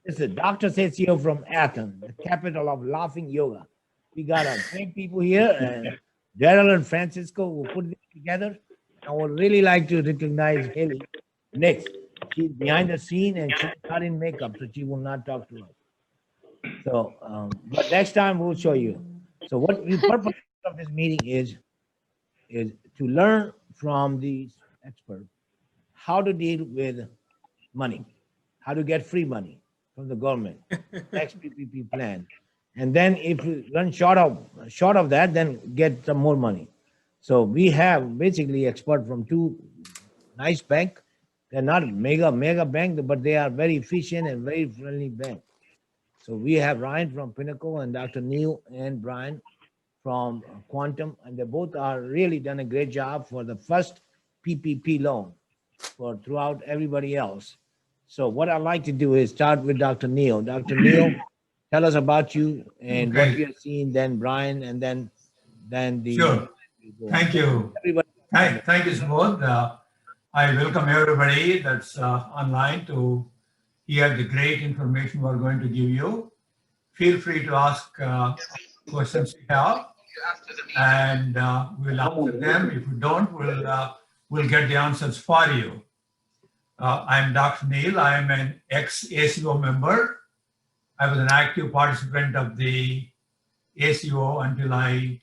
This is Dr. Setsio from Athens, the capital of laughing yoga. We got a great people here, and Gerald and Francisco will put this together. I would really like to recognize Haley next. She's behind the scene and she's not in makeup, so she will not talk to us. So, but next time we'll show you. So, what the purpose of this meeting is to learn from these experts how to deal with money, how to get free money from the government, next PPP plan, and then if you run short of that, then get some more money. So we have basically expert from two nice bank. They're not mega bank, but they are very efficient and very friendly bank. So we have Ryan from Pinnacle and Dr. Neil and Brian from Quantum, and they both are really done a great job for the first PPP loan for throughout everybody else. So what I'd like to do is start with Dr. Neil. Dr. Neil, tell us about you and what Okay, you're seeing, then Brian, and then the sure. Thank you. everybody. Thank you, Subodh. I welcome everybody that's online to hear the great information we're going to give you. Feel free to ask questions you have, and we'll answer them. If we don't, we'll get the answers for you. I'm Dr. Neil. I'm an ex-ACO member. I was an active participant of the ACO until I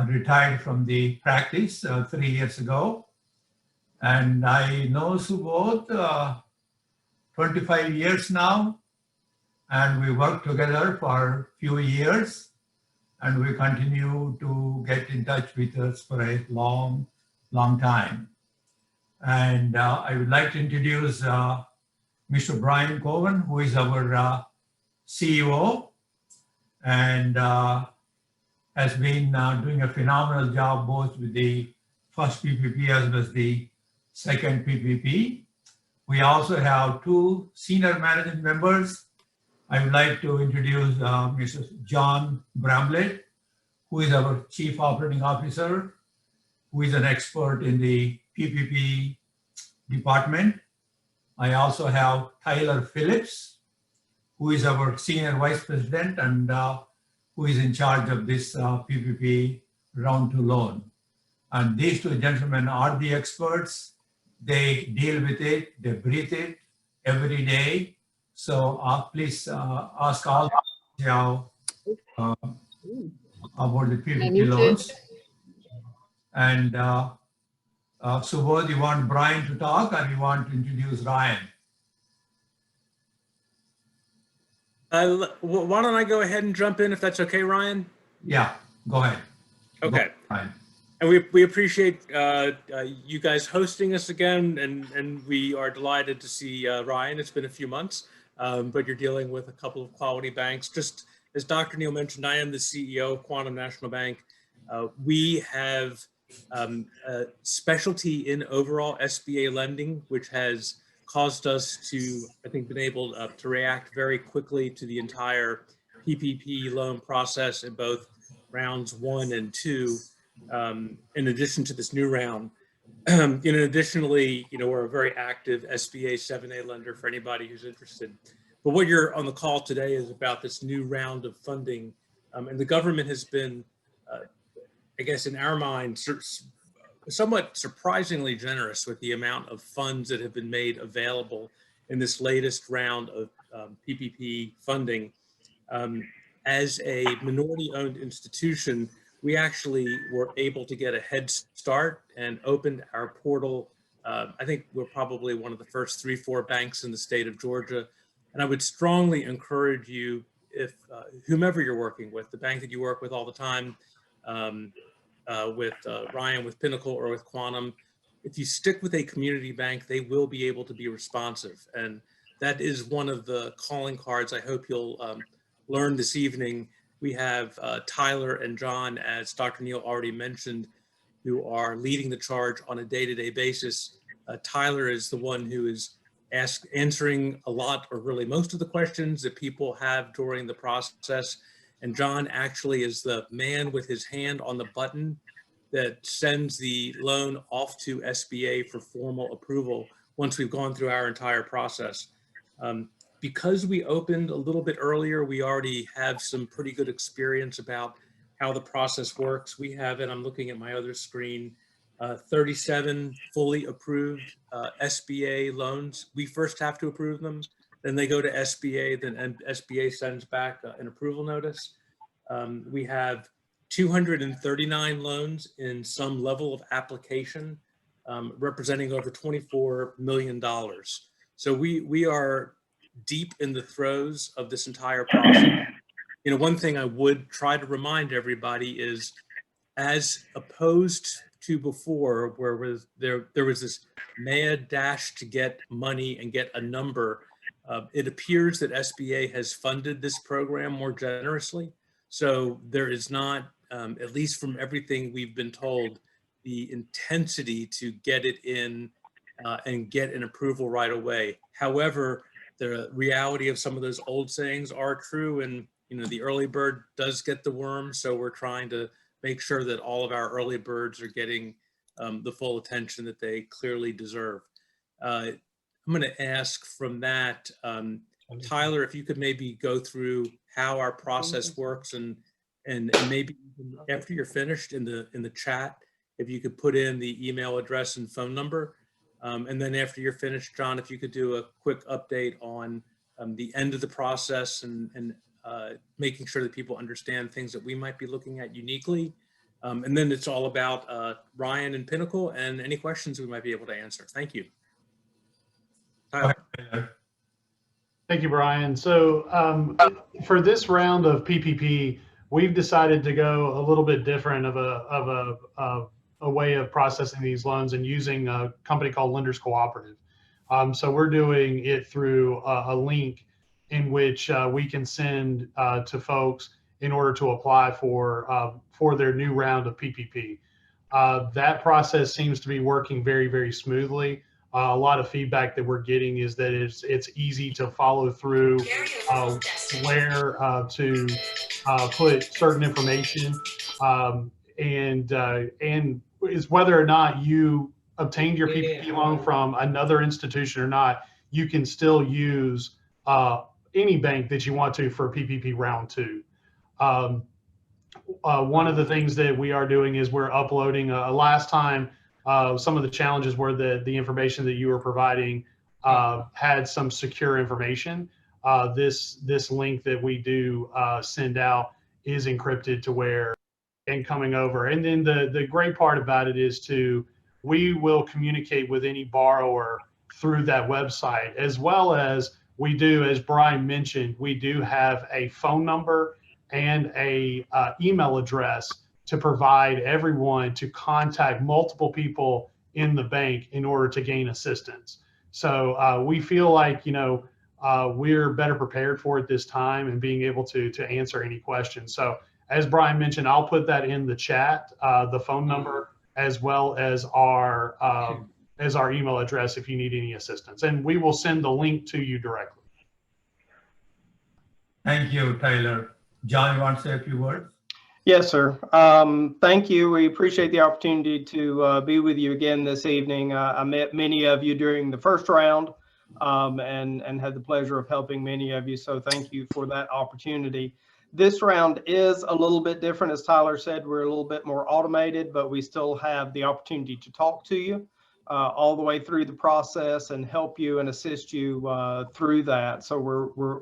retired from the practice 3 years ago. And I know Subodh 25 years now, and we worked together for a few years, and we continue to get in touch with us for a long time. And I would like to introduce Mr. Brian Cohen, who is our CEO, and has been doing a phenomenal job both with the first PPP as well as the second PPP. We also have two senior management members. I would like to introduce Mr. John Bramlett, who is our Chief Operating Officer, who is an expert in the PPP department. I also have Tyler Phillips, who is our Senior Vice President and who is in charge of this PPP round two loan. And these two gentlemen are the experts. They deal with it, they breathe it every day. So please ask all about the PPP loans. And Subodh, you want Brian to talk or you want to introduce Ryan? Why don't I go ahead and jump in if that's okay, Ryan? Yeah, go ahead. Okay. Go ahead. And we appreciate you guys hosting us again, and we are delighted to see Ryan. It's been a few months, but you're dealing with a couple of quality banks. Just as Dr. Neil mentioned, I am the CEO of Quantum National Bank. We have a specialty in overall SBA lending, which has caused us to, I think, been able to react very quickly to the entire PPP loan process in both rounds 1 and 2. In addition to this new round, additionally, we're a very active SBA 7A lender for anybody who's interested. But what you're on the call today is about this new round of funding, and the government has been, I guess, in our minds, somewhat surprisingly generous with the amount of funds that have been made available in this latest round of PPP funding. As a minority-owned institution, we actually were able to get a head start and opened our portal. I think we're probably one of the first 3-4 banks in the state of Georgia. And I would strongly encourage you, if whomever you're working with, the bank that you work with all the time, with Ryan, with Pinnacle, or with Quantum, if you stick with a community bank, they will be able to be responsive. And that is one of the calling cards I hope you'll learn this evening. We have Tyler and John, as Dr. Neil already mentioned, who are leading the charge on a day-to-day basis. Tyler is the one who is answering a lot, or really most of the questions that people have during the process. And John actually is the man with his hand on the button that sends the loan off to SBA for formal approval once we've gone through our entire process. Because we opened a little bit earlier, we already have some pretty good experience about how the process works. We have it, I'm looking at my other screen, 37 fully approved SBA loans. We first have to approve them, then they go to SBA, then SBA sends back an approval notice. We have 239 loans in some level of application, representing over $24 million. So we are deep in the throes of this entire process. You know, one thing I would try to remind everybody is, as opposed to before, where there was this mad dash to get money and get a number, it appears that SBA has funded this program more generously. So there is not, at least from everything we've been told, the intensity to get it in and get an approval right away. However, the reality of some of those old sayings are true, and you know, the early bird does get the worm. So we're trying to make sure that all of our early birds are getting the full attention that they clearly deserve. I'm going to ask from that, Tyler, if you could maybe go through how our process works, and maybe after you're finished in the chat, if you could put in the email address and phone number. And then after you're finished, John, if you could do a quick update on the end of the process and making sure that people understand things that we might be looking at uniquely. And then it's all about Ryan and Pinnacle and any questions we might be able to answer. Thank you. Tyler. Thank you, Brian. So for this round of PPP, we've decided to go a little bit different of a way of processing these loans and using a company called Lenders Cooperative. So we're doing it through a link in which we can send to folks in order to apply for their new round of PPP. That process seems to be working very, very smoothly. A lot of feedback that we're getting is that it's easy to follow through where to put certain information, and is whether or not you obtained your PPP loan from another institution or not, you can still use any bank that you want to for PPP round 2. One of the things that we are doing is we're uploading. Last time, some of the challenges were that the information that you were providing had some secure information. This link that we do send out is encrypted to where and coming over. And then the great part about it is we will communicate with any borrower through that website, as well as we do, as Brian mentioned, we do have a phone number and a email address to provide everyone to contact multiple people in the bank in order to gain assistance. So we feel like, we're better prepared for it this time and being able to answer any questions. So as Brian mentioned, I'll put that in the chat, the phone number, as well as our email address if you need any assistance. And we will send the link to you directly. Thank you, Tyler. John, you want to say a few words? Yes, sir. Thank you. We appreciate the opportunity to be with you again this evening. I met many of you during the first round and had the pleasure of helping many of you. So thank you for that opportunity. This round is a little bit different. As Tyler said, we're a little bit more automated, but we still have the opportunity to talk to you all the way through the process and help you and assist you through that. So we're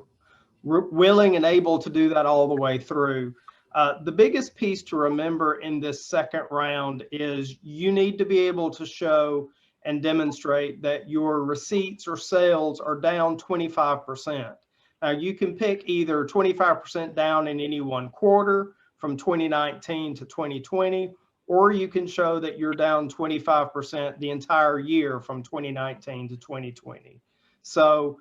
willing and able to do that all the way through. The biggest piece to remember in this second round is you need to be able to show and demonstrate that your receipts or sales are down 25%. Now you can pick either 25% down in any one quarter from 2019 to 2020, or you can show that you're down 25% the entire year from 2019 to 2020. So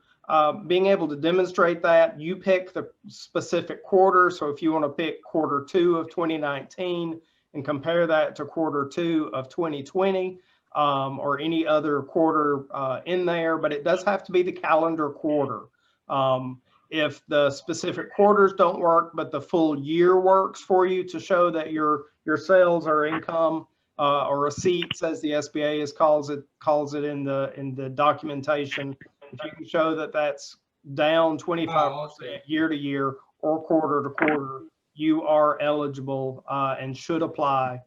being able to demonstrate that, you pick the specific quarter. So if you want to pick quarter 2 of 2019 and compare that to quarter 2 of 2020, or any other quarter in there, but it does have to be the calendar quarter. If the specific quarters don't work, but the full year works for you to show that your sales or income or receipts, as the SBA calls it in the documentation, if you can show that that's down 25% year to year or quarter to quarter, you are eligible and should apply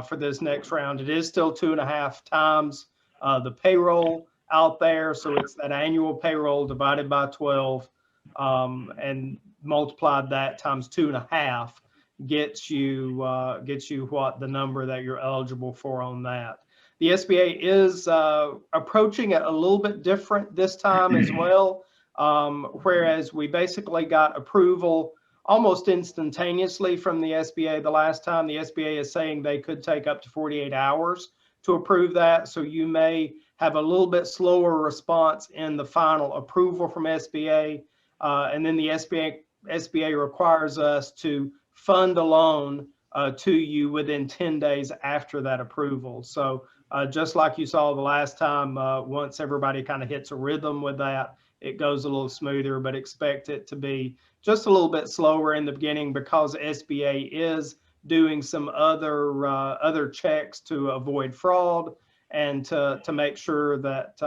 for this next round. It is still 2.5 times the payroll out there. So it's that annual payroll divided by 12 and multiplied that times 2.5 gets you what the number that you're eligible for on that. The SBA is approaching it a little bit different this time as well. Whereas we basically got approval almost instantaneously from the SBA the last time. The SBA is saying they could take up to 48 hours to approve that. So you may have a little bit slower response in the final approval from SBA. And then the SBA requires us to fund a loan to you within 10 days after that approval. So just like you saw the last time, once everybody kind of hits a rhythm with that, it goes a little smoother, but expect it to be just a little bit slower in the beginning because SBA is doing some other checks to avoid fraud and to make sure that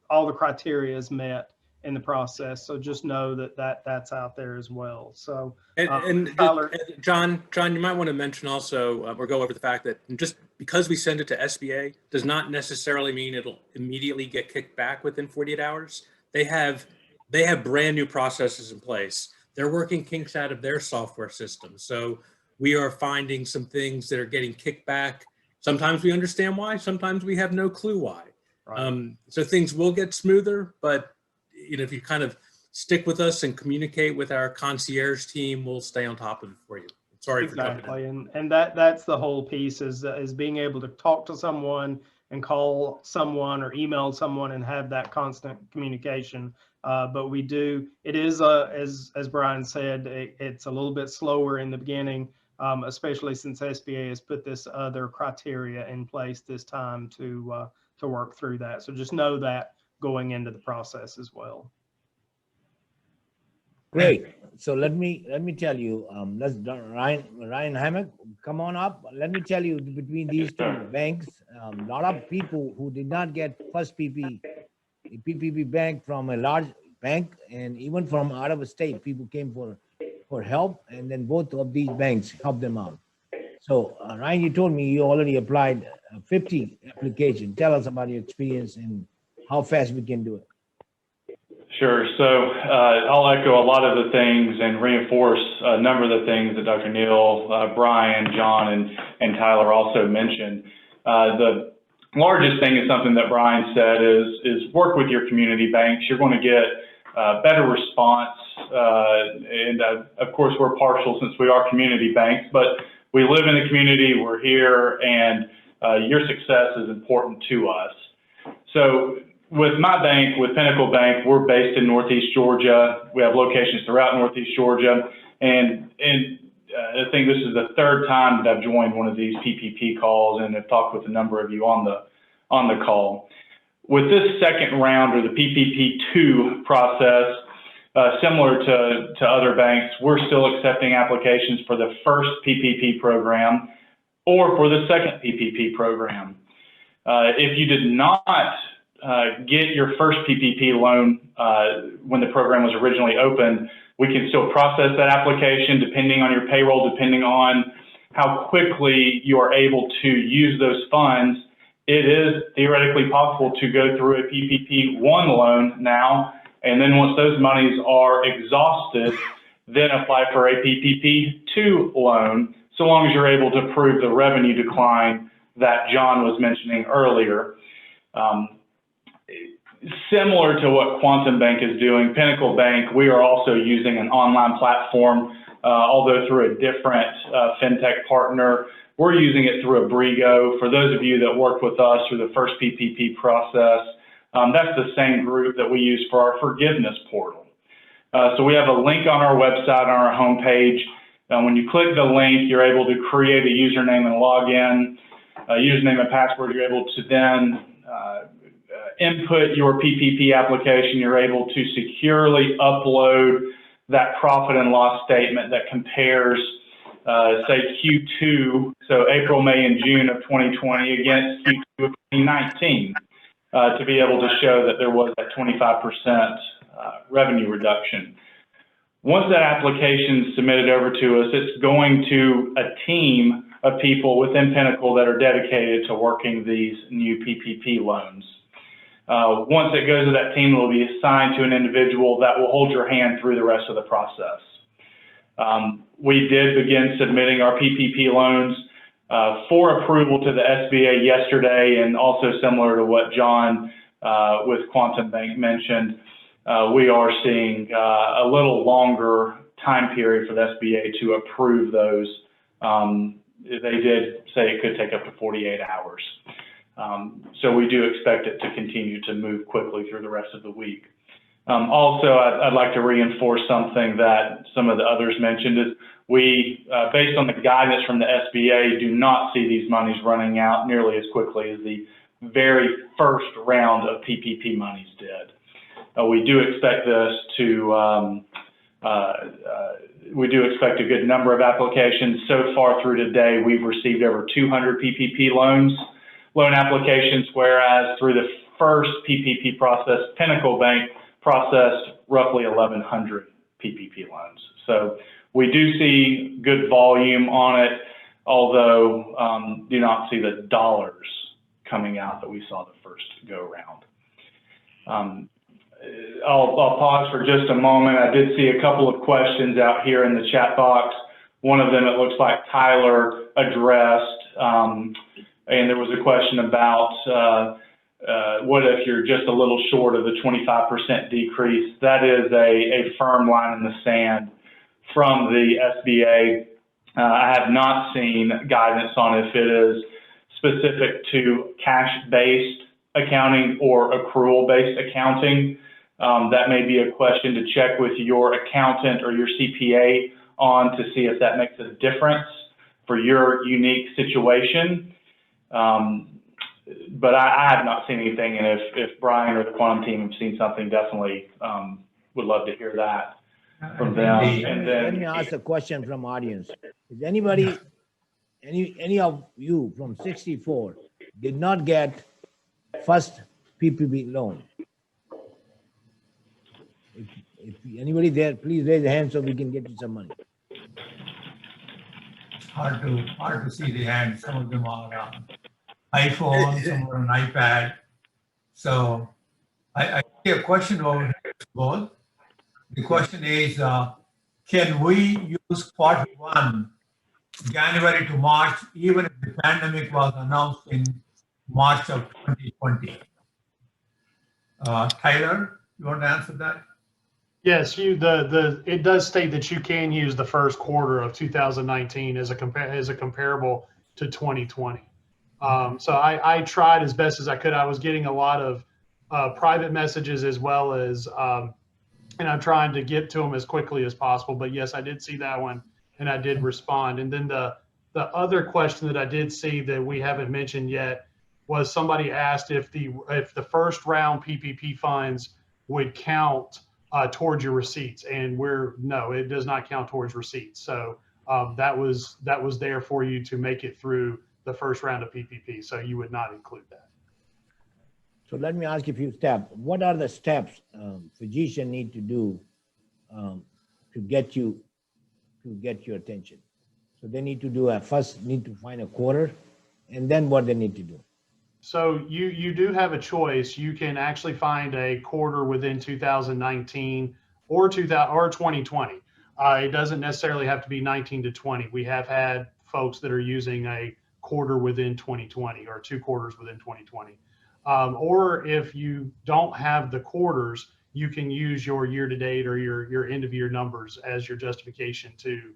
all the criteria is met in the process. So just know that's out there as well. So Tyler, John, you might want to mention also or go over the fact that just because we send it to SBA does not necessarily mean it'll immediately get kicked back within 48 hours. They have brand new processes in place. They're working kinks out of their software system. So we are finding some things that are getting kicked back. Sometimes we understand why, sometimes we have no clue why. Right. So things will get smoother, but if you kind of stick with us and communicate with our concierge team, we'll stay on top of it for you. Sorry for jumping in. And that's the whole piece is being able to talk to someone and call someone or email someone and have that constant communication. But we do, it is, as Brian said, it's a little bit slower in the beginning, especially since SBA has put this other criteria in place this time to work through that. So just know that going into the process as well. Great. So let me tell you, Ryan Hammock, come on up. Let me tell you, between these two banks, a lot of people who did not get first PPP bank from a large bank, and even from out of state, people came for help, and then both of these banks helped them out. So Ryan, you told me you already applied 50 applications. Tell us about your experience and how fast we can do it. Sure. So I'll echo a lot of the things and reinforce a number of the things that Dr. Neal, Brian, John, and Tyler also mentioned. The largest thing is something that Brian said is work with your community banks. You're going to get better response. And of course, we're partial since we are community banks, but we live in the community, we're here, and your success is important to us. So with my bank, with Pinnacle Bank, we're based in Northeast Georgia. We have locations throughout Northeast Georgia. And I think this is the third time that I've joined one of these PPP calls and have talked with a number of you on the call. With this second round, or the PPP2 process, similar to other banks, we're still accepting applications for the first PPP program or for the second PPP program. If you did not get your first PPP loan when the program was originally opened, we can still process that application depending on your payroll, depending on how quickly you are able to use those funds. It is theoretically possible to go through a PPP1 loan now, and then once those monies are exhausted, then apply for a PPP2 loan, so long as you're able to prove the revenue decline that John was mentioning earlier. Similar to what Quantum Bank is doing, Pinnacle Bank, we are also using an online platform, although through a different fintech partner. We're using it through Abrigo. For those of you that worked with us through the first PPP process, that's the same group that we use for our forgiveness portal. So we have a link on our website, on our homepage. When you click the link, you're able to create a username and login. Username and password, you're able to then input your PPP application. You're able to securely upload that profit and loss statement that compares, say, Q2, so April, May, and June of 2020 against Q2 of 2019, to be able to show that there was that 25% revenue reduction. Once that application is submitted over to us, it's going to a team of people within Pinnacle that are dedicated to working these new PPP loans. Once it goes to that team, it will be assigned to an individual that will hold your hand through the rest of the process. We did begin submitting our PPP loans for approval to the SBA yesterday, and also similar to what John with Quantum Bank mentioned, we are seeing a little longer time period for the SBA to approve those. They did say it could take up to 48 hours. So we do expect it to continue to move quickly through the rest of the week. Also, I'd like to reinforce something that some of the others mentioned is we, based on the guidance from the SBA, do not see these monies running out nearly as quickly as the very first round of PPP monies did. We do expect this to, we do expect a good number of applications. So far through today, we've received over 200 PPP loan applications, whereas through the first PPP process, Pinnacle Bank processed roughly 1,100 PPP loans. So we do see good volume on it, although do not see the dollars coming out that we saw the first go around. I'll pause for just a moment. I did see a couple of questions out here in the chat box. One of them, it looks like Tyler addressed, and there was a question about what if you're just a little short of the 25% decrease? That is a firm line in the sand from the SBA. I have not seen guidance on if it is specific to cash-based accounting or accrual-based accounting. That may be a question to check with your accountant or your CPA on to see if that makes a difference for your unique situation. But I have not seen anything, and if Brian or the Quantum team have seen something, definitely would love to hear that from them. And then, let me ask a question from audience. Is anybody, any of you from 64 did not get first PPP loan? If anybody there, please raise your hand so we can get you some money. Hard to see the hands. Some of them are on iPhone, some are on iPad. So I see a question over here both. The question is, can we use quarter one, January to March, even if the pandemic was announced in March of 2020? Tyler, you want to answer that? Yes, it does state that you can use the first quarter of 2019 as a comparable to 2020. So I tried as best as I could. I was getting a lot of private messages as well as, and I'm trying to get to them as quickly as possible. But yes, I did see that one, and I did respond. And then the other question that I did see that we haven't mentioned yet was somebody asked if the first round PPP funds would count towards your receipts, and no, it does not count towards receipts. So that was there for you to make it through the first round of PPP. So you would not include that. So let me ask you a few steps. What are the steps physician need to do to get your attention? So they need to do first need to find a quarter, and then what they need to do? So you do have a choice. You can actually find a quarter within 2019 or 2020. It doesn't necessarily have to be 19 to 20. We have had folks that are using a quarter within 2020 or 2 quarters within 2020. Or if you don't have the quarters, you can use your year-to-date or your end-of-year numbers as your justification to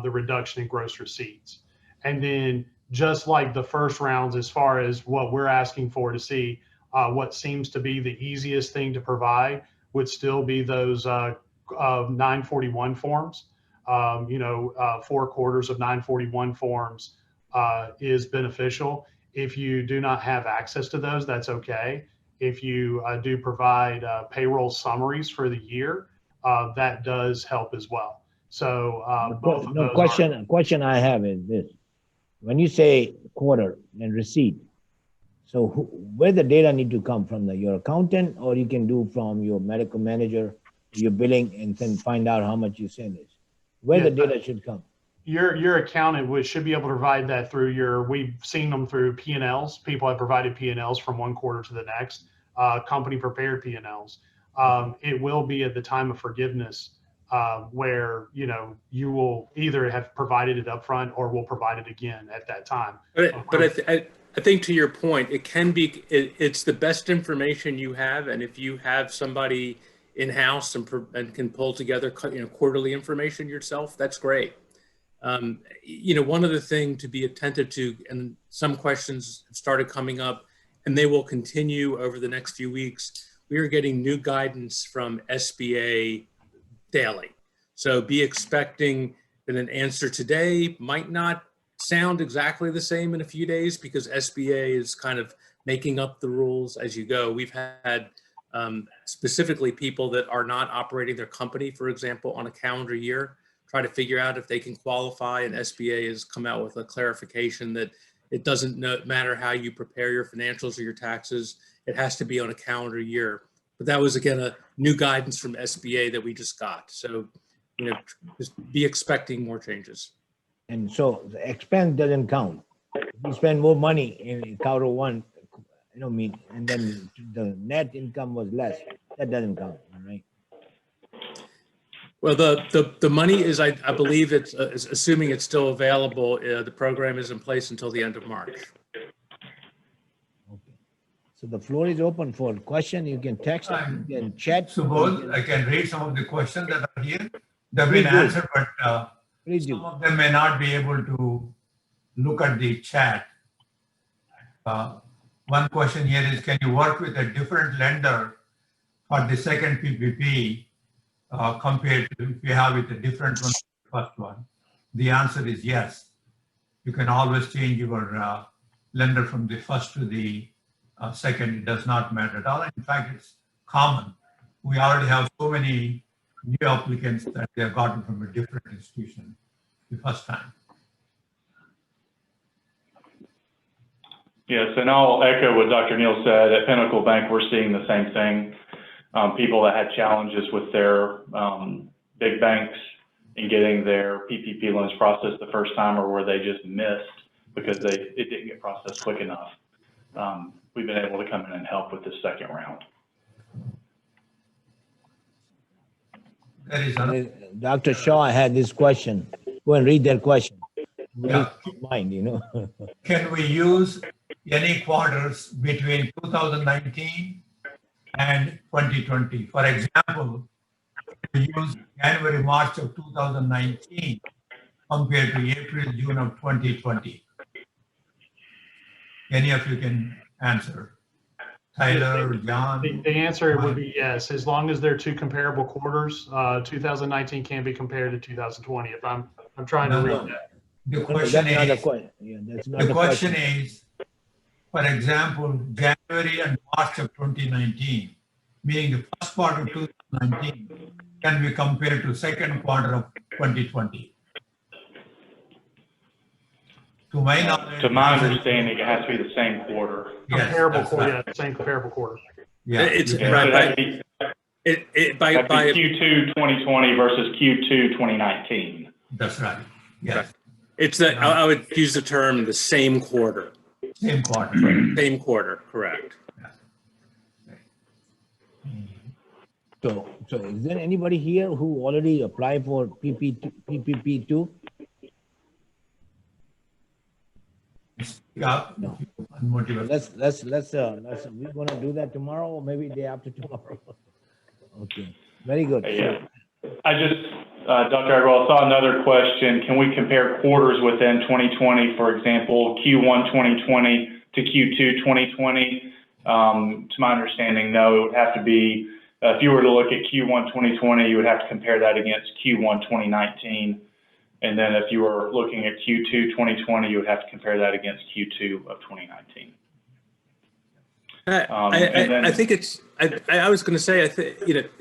the reduction in gross receipts. And then just like the first rounds, as far as what we're asking for to see what seems to be the easiest thing to provide would still be those 941 forms. 4 quarters of 941 forms is beneficial. If you do not have access to those, that's okay. If you do provide payroll summaries for the year, that does help as well. So both of those. Question I have is this: when you say quarter and receipt, So where the data need to come from, your accountant, or you can do from your medical manager, your billing, and then find out how much you send is. Where the Yeah. data should come. Your accountant should be able to provide that through we've seen them through P&Ls. People have provided P&Ls from one quarter to the next, company prepared P&Ls. It will be at the time of forgiveness where, you will either have provided it upfront or will provide it again at that time. But I think to your point, it can be, it's the best information you have. And if you have somebody in-house and can pull together, quarterly information yourself, that's great. One other thing to be attentive to, and some questions have started coming up, and they will continue over the next few weeks. We are getting new guidance from SBA daily. So be expecting that an answer today might not sound exactly the same in a few days, because SBA is kind of making up the rules as you go. We've had specifically people that are not operating their company, for example, on a calendar year, try to figure out if they can qualify, and SBA has come out with a clarification that it doesn't matter how you prepare your financials or your taxes, it has to be on a calendar year. But that was, again, a new guidance from SBA that we just got. So, just be expecting more changes. And so the expense doesn't count. If you spend more money in quarter one, and then the net income was less, that doesn't count, right? Well, the money is, I believe it's, assuming it's still available, the program is in place until the end of March. Okay. So the floor is open for question. You can text, you can chat. Suppose I can read some of the questions that are here. They've Please been do. answered, but Please do. some of them may not be able to look at the chat. One question here is, can you work with a different lender for the second PPP compared to if you have with a different one, the first one? The answer is yes. You can always change your lender from the first to the second. It does not matter at all. In fact, it's common. We already have so many new applicants that they have gotten from a different institution the first time. Yes, and I'll echo what Dr. Neal said. At Pinnacle Bank, we're seeing the same thing. People that had challenges with their big banks in getting their PPP loans processed the first time, or where they just missed because it didn't get processed quick enough. We've been able to come in and help with this second round. Dr. Shaw had this question. Go and read that question. Yeah. Mind, Can we use any quarters between 2019 and 2020? For example, we use January, March of 2019 compared to April, June of 2020. Any of you can answer. Tyler, John? The answer would be yes, as long as they're two comparable quarters. 2019 can be compared to 2020. If I'm trying to read that. The question is, the question is, for example, January and March of 2019, meaning the first quarter of 2019, can be compared to second quarter of 2020. To my knowledge, To my understanding, it has to be the same quarter. yes, Comparable that's quarter, right. yeah, same comparable quarter. Yeah, It's you can- right. That'd be By Q2 2020 versus Q2 2019. that's right. Yes, it's that I would use the term the same quarter. same quarter. Same quarter, correct. So is there anybody here who already applied for PPP2? Yeah, No. unmotivated. Let's we're gonna do that tomorrow, or maybe day after tomorrow. Okay, very good. Yeah. I just, Dr. Agrawal, saw another question. Can we compare quarters within 2020, for example, Q1 2020 to Q2 2020? To my understanding, no. It would have to be, if you were to look at Q1 2020, you would have to compare that against Q1 2019. And then if you were looking at Q2 2020, you would have to compare that against Q2 of 2019. I think it's, I was going to say, I think,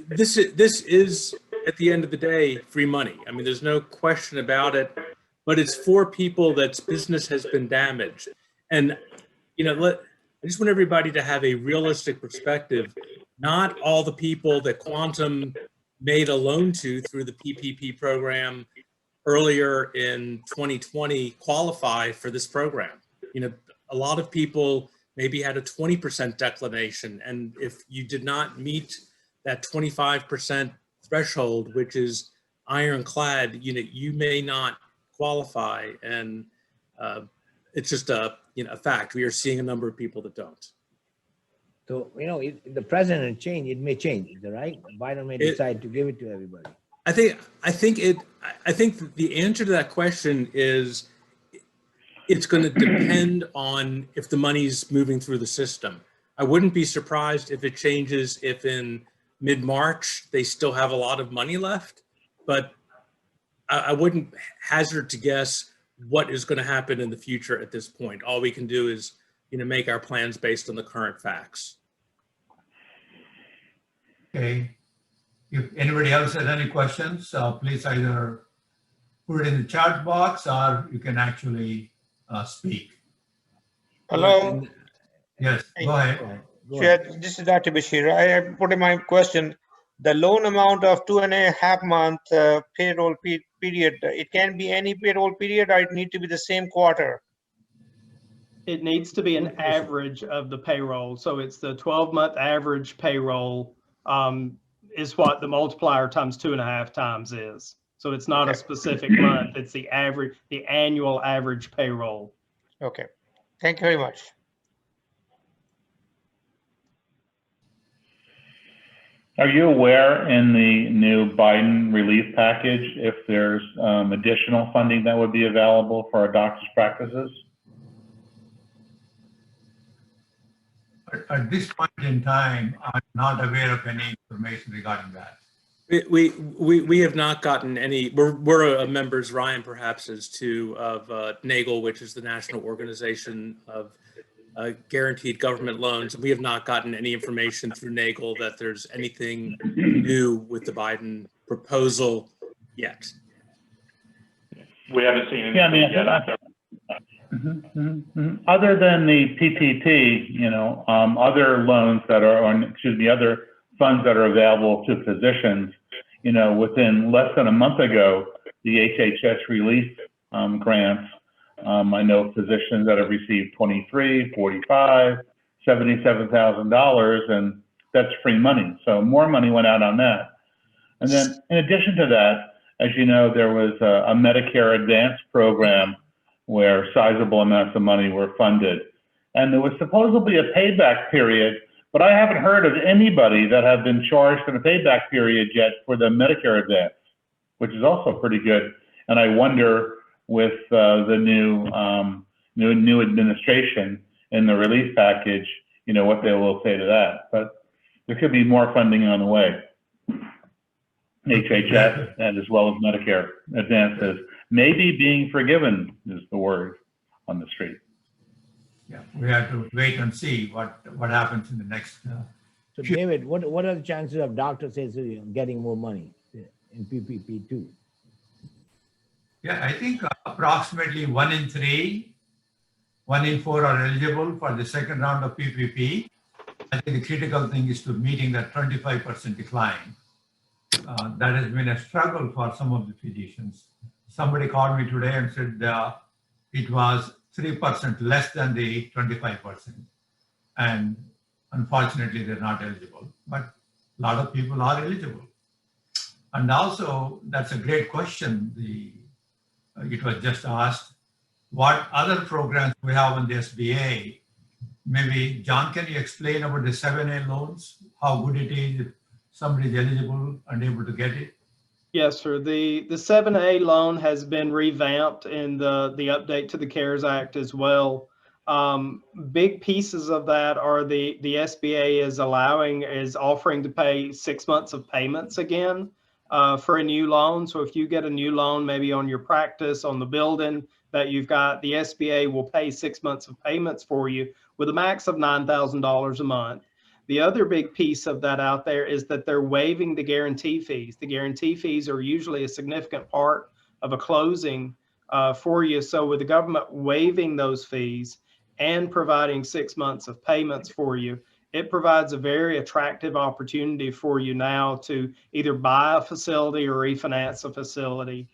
this is at the end of the day, free money. I mean, there's no question about it, but it's for people that's business has been damaged. And, I just want everybody to have a realistic perspective. Not all the people that Quantum made a loan to through the PPP program earlier in 2020 qualify for this program. You know, a lot of people maybe had a 20% declination, and if you did not meet that 25% threshold, which is ironclad, you know, you may not qualify, and it's just a a fact. We are seeing a number of people that don't. So, you know, if the president change, it may change, is that right? Biden may decide to give it to everybody. I think the answer to that question is it's going to depend on if the money's moving through the system. I wouldn't be surprised if it changes if in mid-March they still have a lot of money left, but I wouldn't hazard to guess what is going to happen in the future at this point. All we can do is, you know, make our plans based on the current facts. Okay. If anybody else has any questions, please either put it in the chat box or you can actually speak. Hello. Yes, go ahead. Chair, this is Dr. Bashir. I have put in my question. The loan amount of 2.5 month payroll period, it can be any payroll period or it need to be the same quarter? It needs to be an average of the payroll. So it's the 12-month average payroll is what the multiplier times 2.5 times is. So it's not a specific month, it's the average, the annual average payroll. Okay, thank you very much. Are you aware in the new Biden relief package if there's additional funding that would be available for our doctor's practices? At this point in time, I'm not aware of any information regarding that. We have not gotten any. We're members, Ryan perhaps is too, of NAGLE, which is the National Organization of Guaranteed Government Loans. We have not gotten any information through NAGLE that there's anything new with the Biden proposal yet. We haven't seen anything Yeah, I mean, yet. Other than the PPP, you know, other loans that are on, excuse me, other funds that are available to physicians, you know, within less than a month ago, the HHS relief grants, I know physicians that have received $23,000, $45,000, $77,000, and that's free money. So more money went out on that. And then in addition to that, as you know, there was a Medicare Advance program where sizable amounts of money were funded. And there was supposedly a payback period, but I haven't heard of anybody that have been charged in a payback period yet for the Medicare Advance, which is also pretty good. And I wonder with the new administration in the relief package, you know, what they will say to that. But there could be more funding on the way. HHS and as well as Medicare advances. Maybe being forgiven is the word on the street. Yeah, we have to wait and see what happens in the next. So David, what are the chances of Dr. says getting more money in PPP too? Yeah, I think approximately 1 in 3, 1 in 4 are eligible for the second round of PPP. I think the critical thing is to meeting that 25% decline. That has been a struggle for some of the physicians. Somebody called me today and said it was 3% less than the 25%. And unfortunately, they're not eligible. But a lot of people are eligible. And also, that's a great question. It was just asked, what other programs we have on the SBA? Maybe, John, can you explain about the 7A loans, how good it is if somebody is eligible and able to get it? Yes, sir. The 7A loan has been revamped in the update to the CARES Act as well. Big pieces of that are the SBA is offering to pay 6 months of payments again for a new loan. So if you get a new loan, maybe on your practice, on the building that you've got, the SBA will pay 6 months of payments for you with a max of $9,000 a month. The other big piece of that out there is that they're waiving the guarantee fees. The guarantee fees are usually a significant part of a closing for you. So with the government waiving those fees, and providing 6 months of payments for you, it provides a very attractive opportunity for you now to either buy a facility or refinance a facility.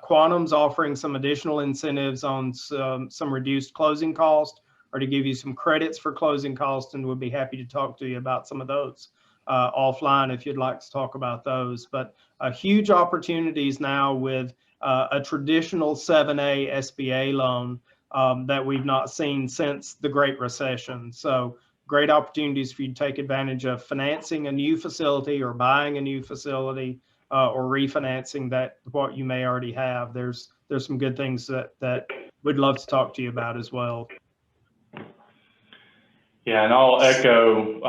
Quantum's offering some additional incentives on some reduced closing costs, or to give you some credits for closing costs, and we'll be happy to talk to you about some of those offline if you'd like to talk about those. But huge opportunities now with a traditional 7A SBA loan that we've not seen since the Great Recession. So great opportunities for you to take advantage of financing a new facility or buying a new facility or refinancing what you may already have. There's some good things that we'd love to talk to you about as well. Yeah, and I'll echo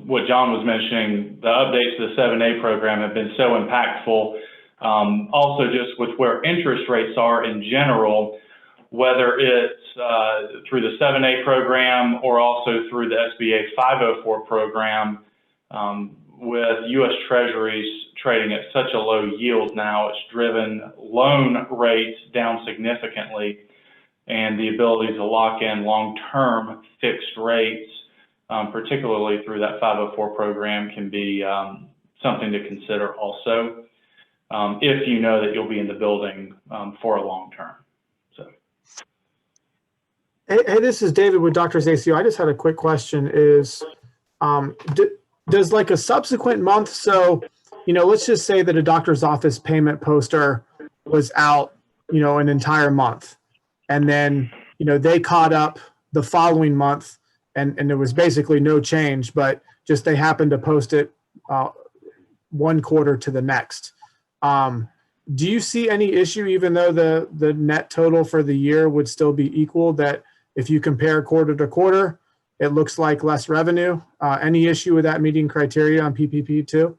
what John was mentioning. The updates to the 7A program have been so impactful. Also, just with where interest rates are in general, whether it's through the 7A program or also through the SBA 504 program, with U.S. Treasuries trading at such a low yield now, it's driven loan rates down significantly, and the ability to lock in long-term fixed rates, particularly through that 504 program, can be something to consider also, if you know that you'll be in the building for a long term. So. Hey, this is David with Doctors ACO. I just had a quick question. Does like a subsequent month, so, let's just say that a doctor's office payment poster was out, an entire month, and then, they caught up the following month, and there was basically no change, but just they happened to post it one quarter to the next. Do you see any issue, even though the net total for the year would still be equal, that if you compare quarter to quarter, it looks like less revenue? Any issue with that meeting criteria on PPP too?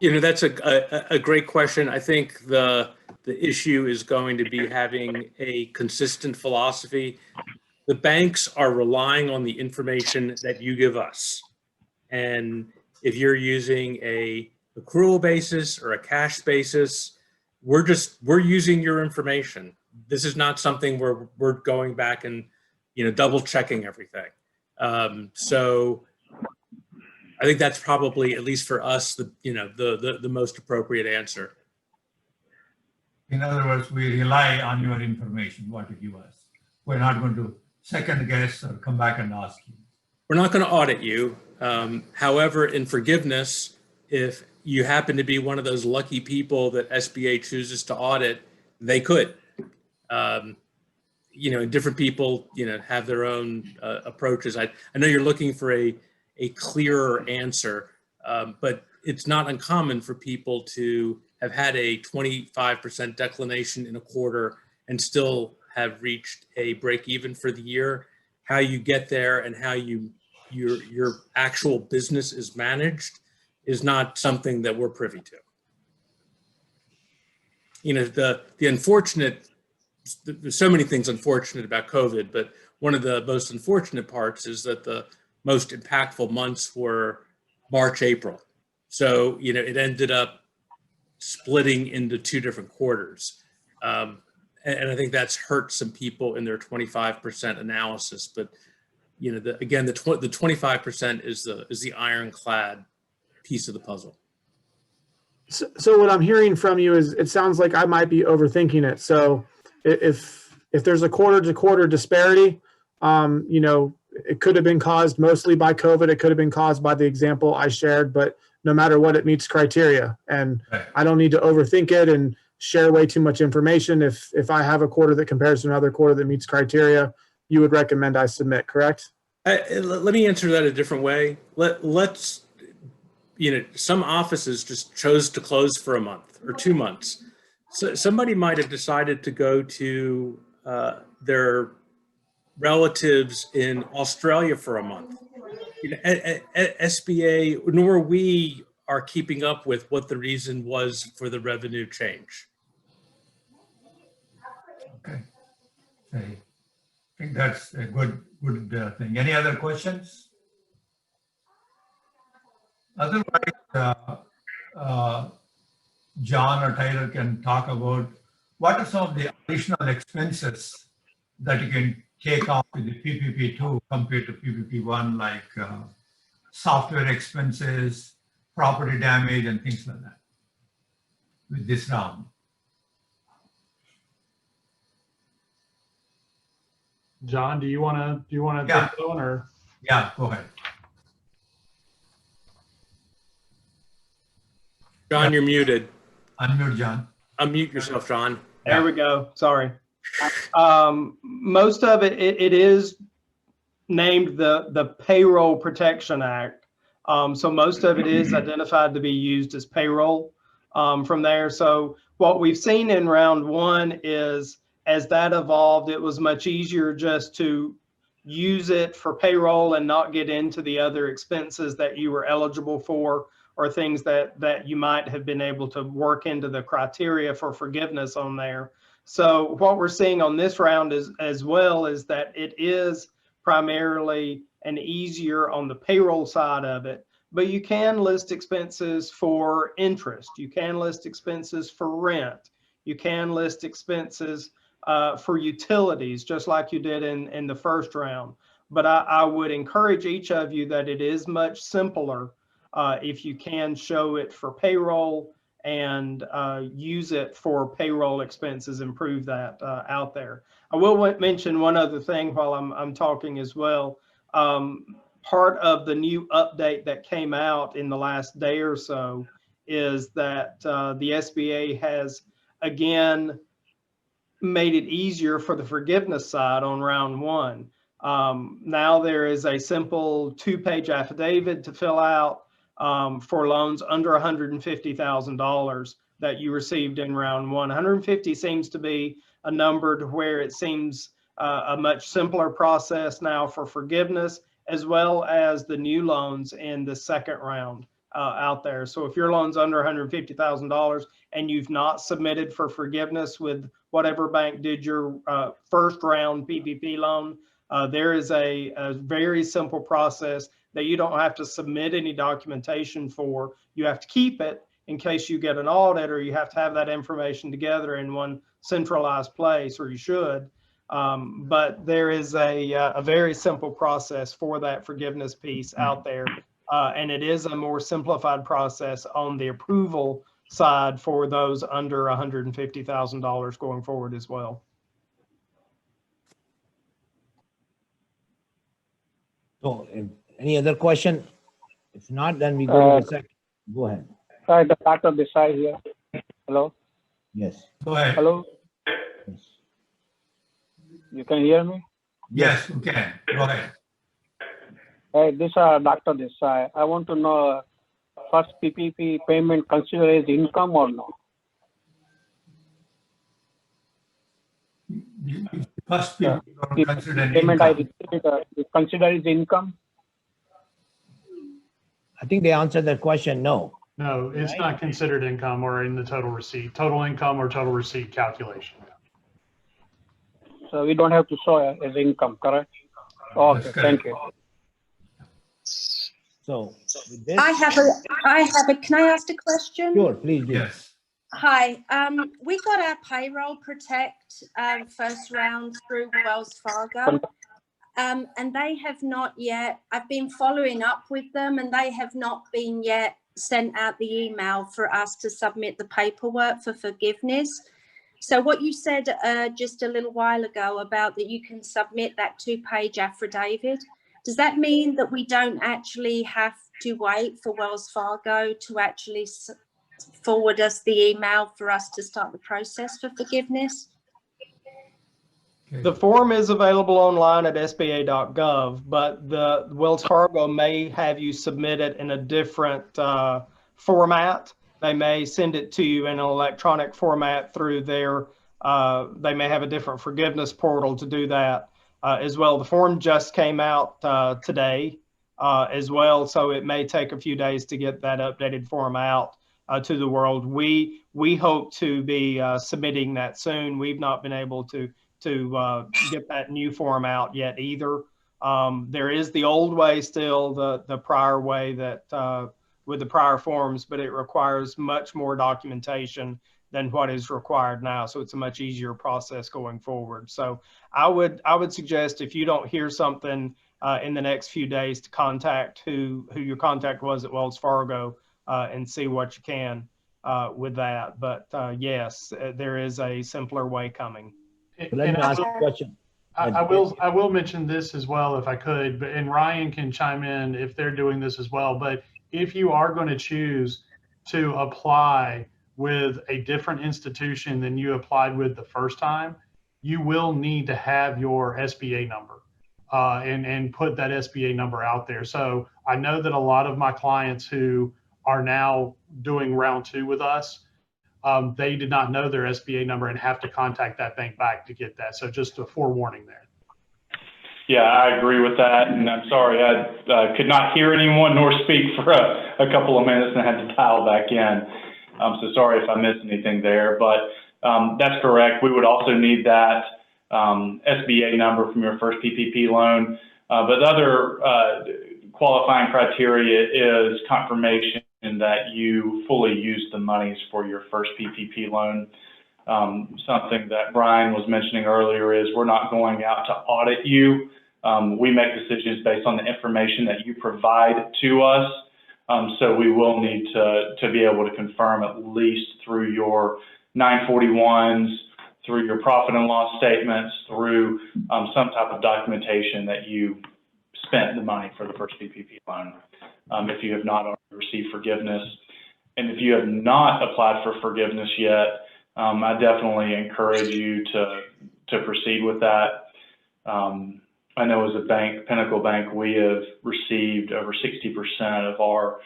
That's a great question. I think the issue is going to be having a consistent philosophy. The banks are relying on the information that you give us. And if you're using a accrual basis or a cash basis, we're using your information. This is not something where we're going back and, double checking everything. So I think that's probably, at least for us, the most appropriate answer. In other words, we rely on your information, what you give us. We're not going to second guess or come back and ask you. We're not going to audit you. However, in forgiveness, if you happen to be one of those lucky people that SBA chooses to audit, they could. Different people, have their own approaches. I know you're looking for a clearer answer, but it's not uncommon for people to have had a 25% declination in a quarter and still have reached a break even for the year. How you get there and how your actual business is managed is not something that we're privy to. The unfortunate, there's so many things unfortunate about COVID, but one of the most unfortunate parts is that the most impactful months were March, April. So, it ended up splitting into two different quarters. And I think that's hurt some people in their 25% analysis. But, again, the 25% is the ironclad piece of the puzzle. So what I'm hearing from you is it sounds like I might be overthinking it. So if there's a quarter to quarter disparity, it could have been caused mostly by COVID. It could have been caused by the example I shared, but no matter what, it meets criteria. And I don't need to overthink it and share way too much information. If I have a quarter that compares to another quarter that meets criteria, you would recommend I submit, correct? Let me answer that a different way. Let's, some offices just chose to close for a month or 2 months. So somebody might have decided to go to their relatives in Australia for a month. SBA, nor we are keeping up with what the reason was for the revenue change. Okay. I think that's a good thing. Any other questions? Otherwise, John or Tyler can talk about what are some of the additional expenses that you can take off with the PPP2 compared to PPP1, like software expenses, property damage, and things like that with this round? John, do you want to Yeah. take that one, or? Yeah, go ahead. John, you're muted. Unmute, John. Unmute yourself, John. There we go. Sorry. Most of it is named the Payroll Protection Act. So most of it is identified to be used as payroll from there. So what we've seen in round one is, as that evolved, it was much easier just to use it for payroll and not get into the other expenses that you were eligible for, or things that you might have been able to work into the criteria for forgiveness on there. So what we're seeing on this round is, as well, is that it is primarily and easier on the payroll side of it, but you can list expenses for interest. You can list expenses for rent. You can list expenses for utilities, just like you did in the first round. But I would encourage each of you that it is much simpler if you can show it for payroll and use it for payroll expenses and prove that out there. I will mention one other thing while I'm talking as well. Part of the new update that came out in the last day or so is that the SBA has again made it easier for the forgiveness side on round one. Now there is a simple 2-page affidavit to fill out for loans under $150,000 that you received in round one. 150 seems to be a number to where it seems a much simpler process now for forgiveness, as well as the new loans in the second round out there. So if your loan's under $150,000 and you've not submitted for forgiveness with whatever bank did your first round PPP loan, there is a very simple process that you don't have to submit any documentation for. You have to keep it in case you get an audit, or you have to have that information together in one centralized place, or you should. But there is a very simple process for that forgiveness piece out there. And it is a more simplified process on the approval side for those under $150,000 going forward as well. So, any other question? If not, then we go to the second. Go ahead. Hi, Dr. Desai here. Hello. Yes. Go ahead. Hello. Yes. You can hear me? Yes, you can. Go ahead. Hey, this is Dr. Desai. I want to know, first PPP payment considered as income or no? First, people don't consider Payment I income. received is considered as income? I think they answered that question, no. No, it's Right. not considered income or in the total receipt, total income or total receipt calculation. So we don't have to show as income, correct? Okay, That's thank correct. you. So, with this, Can I ask a question? sure, please do. Yes. Hi, we got our payroll protect first round through Wells Fargo. And they have not yet, I've been following up with them, and they have not been yet sent out the email for us to submit the paperwork for forgiveness. So what you said just a little while ago about that you can submit that 2-page affidavit, does that mean that we don't actually have to wait for Wells Fargo to actually forward us the email for us to start the process for forgiveness? Okay. The form is available online at sba.gov, but the Wells Fargo may have you submit it in a different format. They may send it to you in an electronic format through their, they may have a different forgiveness portal to do that as well. The form just came out today as well, so it may take a few days to get that updated form out to the world. We hope to be submitting that soon. We've not been able to get that new form out yet either. There is the old way still, the prior way that with the prior forms, but it requires much more documentation than what is required now. So it's a much easier process going forward. So I would suggest, if you don't hear something in the next few days, to contact who your contact was at Wells Fargo and see what you can with that. But yes, there is a simpler way coming. So let me ask you a question. I will mention this as well if I could, but and Ryan can chime in if they're doing this as well. But if you are going to choose to apply with a different institution than you applied with the first time, you will need to have your SBA number and put that SBA number out there. So I know that a lot of my clients who are now doing round 2 with us, they did not know their SBA number and have to contact that bank back to get that. So just a forewarning there. Yeah, I agree with that, and I'm sorry I could not hear anyone nor speak for a couple of minutes and had to dial back in. So sorry if I missed anything there, but that's correct. We would also need that SBA number from your first PPP loan. But other qualifying criteria is confirmation that you fully used the monies for your first PPP loan. Something that Brian was mentioning earlier is we're not going out to audit you. We make decisions based on the information that you provide to us. So we will need to be able to confirm, at least through your 941s, through your profit and loss statements, through some type of documentation that you spent the money for the first PPP loan. If you have not already received forgiveness. And if you have not applied for forgiveness yet, I definitely encourage you to proceed with that. I know as a bank, Pinnacle Bank, we have received over 60% of our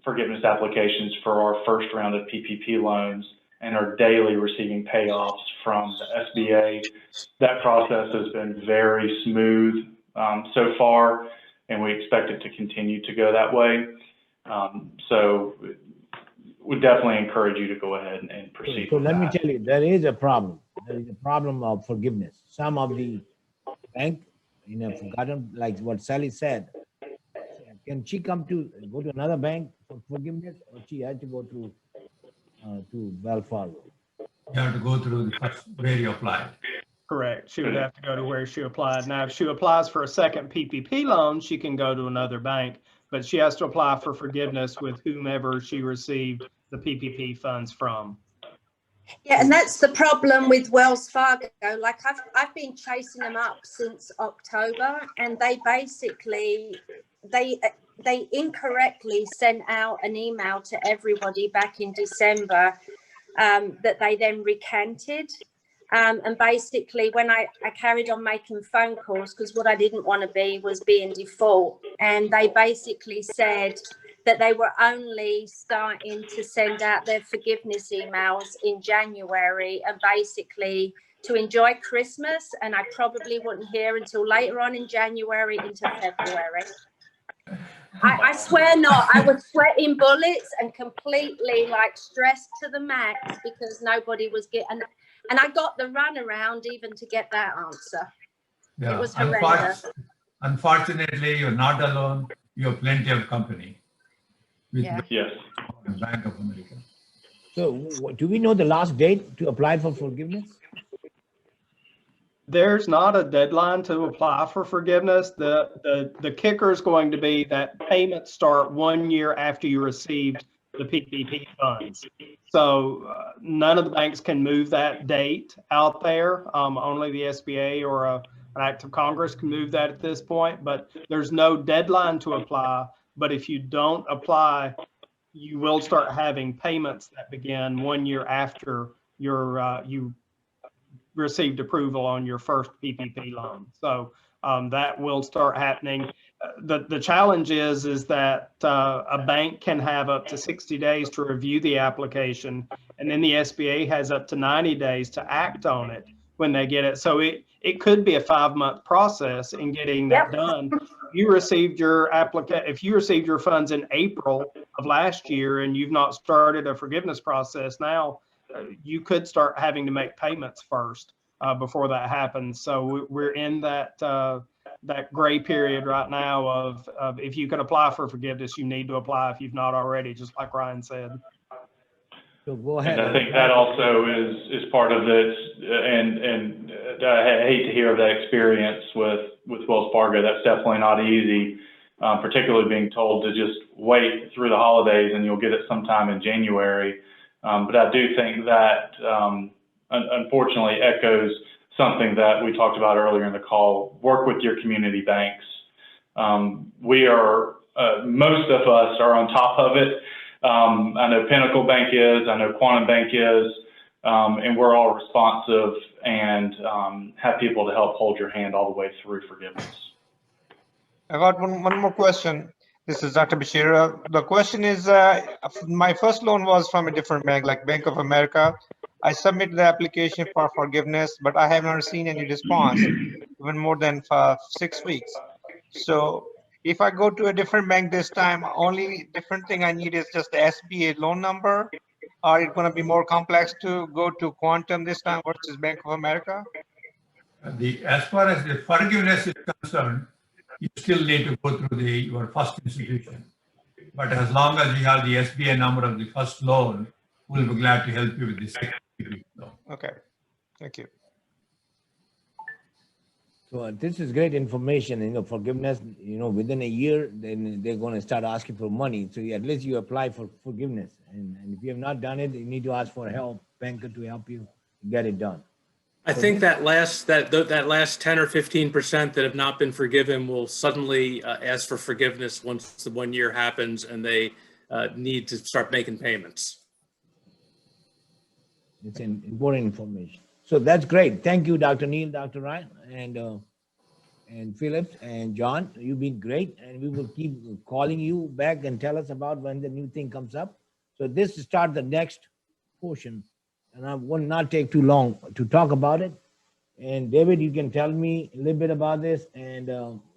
forgiveness applications for our first round of PPP loans and are daily receiving payoffs from the SBA. That process has been very smooth so far, and we expect it to continue to go that way. So we definitely encourage you to go ahead and proceed. So with let that. me tell you, there is a problem. There is a problem of forgiveness. Some of the bank, forgotten, like what Sally said. Can she go to another bank for forgiveness, or she has to go to Wells Fargo? You have to go through the first where you applied. Correct. She would have to go to where she applied. Now, if she applies for a second PPP loan, she can go to another bank, but she has to apply for forgiveness with whomever she received the PPP funds from. Yeah, and that's the problem with Wells Fargo. Like I've been chasing them up since October, and they basically they incorrectly sent out an email to everybody back in December that they then recanted. And basically, when I carried on making phone calls, because what I didn't want to be was be in default, and they basically said that they were only starting to send out their forgiveness emails in January, and basically to enjoy Christmas, and I probably wouldn't hear until later on in January into February. I swear not. I was sweating bullets and completely like stressed to the max because nobody was getting, and I got the runaround even to get that answer. Yeah. It was horrendous. Unfortunately, you're not alone. You have plenty of company with Yeah. Yes. Bank of America. So do we know the last date to apply for forgiveness? There's not a deadline to apply for forgiveness. The kicker is going to be that payments start 1 year after you received the PPP funds. So none of the banks can move that date out there. Only the SBA or an act of Congress can move that at this point, but there's no deadline to apply. But if you don't apply, you will start having payments that begin 1 year after you received approval on your first PPP loan. So that will start happening. The challenge is that a bank can have up to 60 days to review the application, and then the SBA has up to 90 days to act on it when they get it. So it could be a 5-month process in getting that done. If you received your funds in April of last year and you've not started a forgiveness process now, you could start having to make payments first before that happens. So we're in that gray period right now of if you can apply for forgiveness, you need to apply if you've not already, just like Ryan said. So go ahead. And I think that also is part of this, and I hate to hear of that experience with Wells Fargo. That's definitely not easy, particularly being told to just wait through the holidays and you'll get it sometime in January. But I do think that unfortunately echoes something that we talked about earlier in the call. Work with your community banks. We are, most of us are on top of it. I know Pinnacle Bank is, I know Quantum Bank is, and we're all responsive and have people to help hold your hand all the way through forgiveness. I got one more question. This is Dr. Bashir. The question is, my first loan was from a different bank, like Bank of America. I submitted the application for forgiveness, but I have not seen any response, even more than 6 weeks. So if I go to a different bank this time, only different thing I need is just the SBA loan number. Or it's going to be more complex to go to Quantum this time versus Bank of America? As far as the forgiveness is concerned, you still need to go through your first institution. But as long as you have the SBA number of the first loan, we'll be glad to help you with the second loan. Okay, thank you. So this is great information, forgiveness, within a year, then they're going to start asking for money. So at least you apply for forgiveness. And if you have not done it, you need to ask for help, banker to help you get it done. I think that last 10 or 15% that have not been forgiven will suddenly ask for forgiveness once the 1 year happens and they need to start making payments. It's important information. So that's great. Thank you, Dr. Neil, Dr. Ryan, and Phillips and John. You've been great, and we will keep calling you back and tell us about when the new thing comes up. So this starts the next portion, and I will not take too long to talk about it. And David, you can tell me a little bit about this, and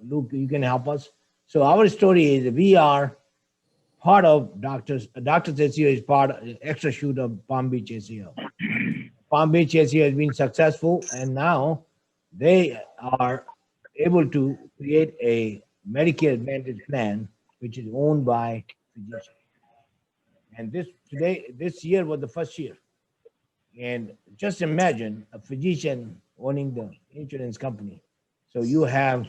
Luke, you can help us. So our story is we are part of Doctors ACO is part of extra shoot of Palm Beach ACO. Palm Beach ACO has been successful, and now they are able to create a Medicare Advantage plan, which is owned by physicians. And this year was the first year. And just imagine a physician owning the insurance company. So you have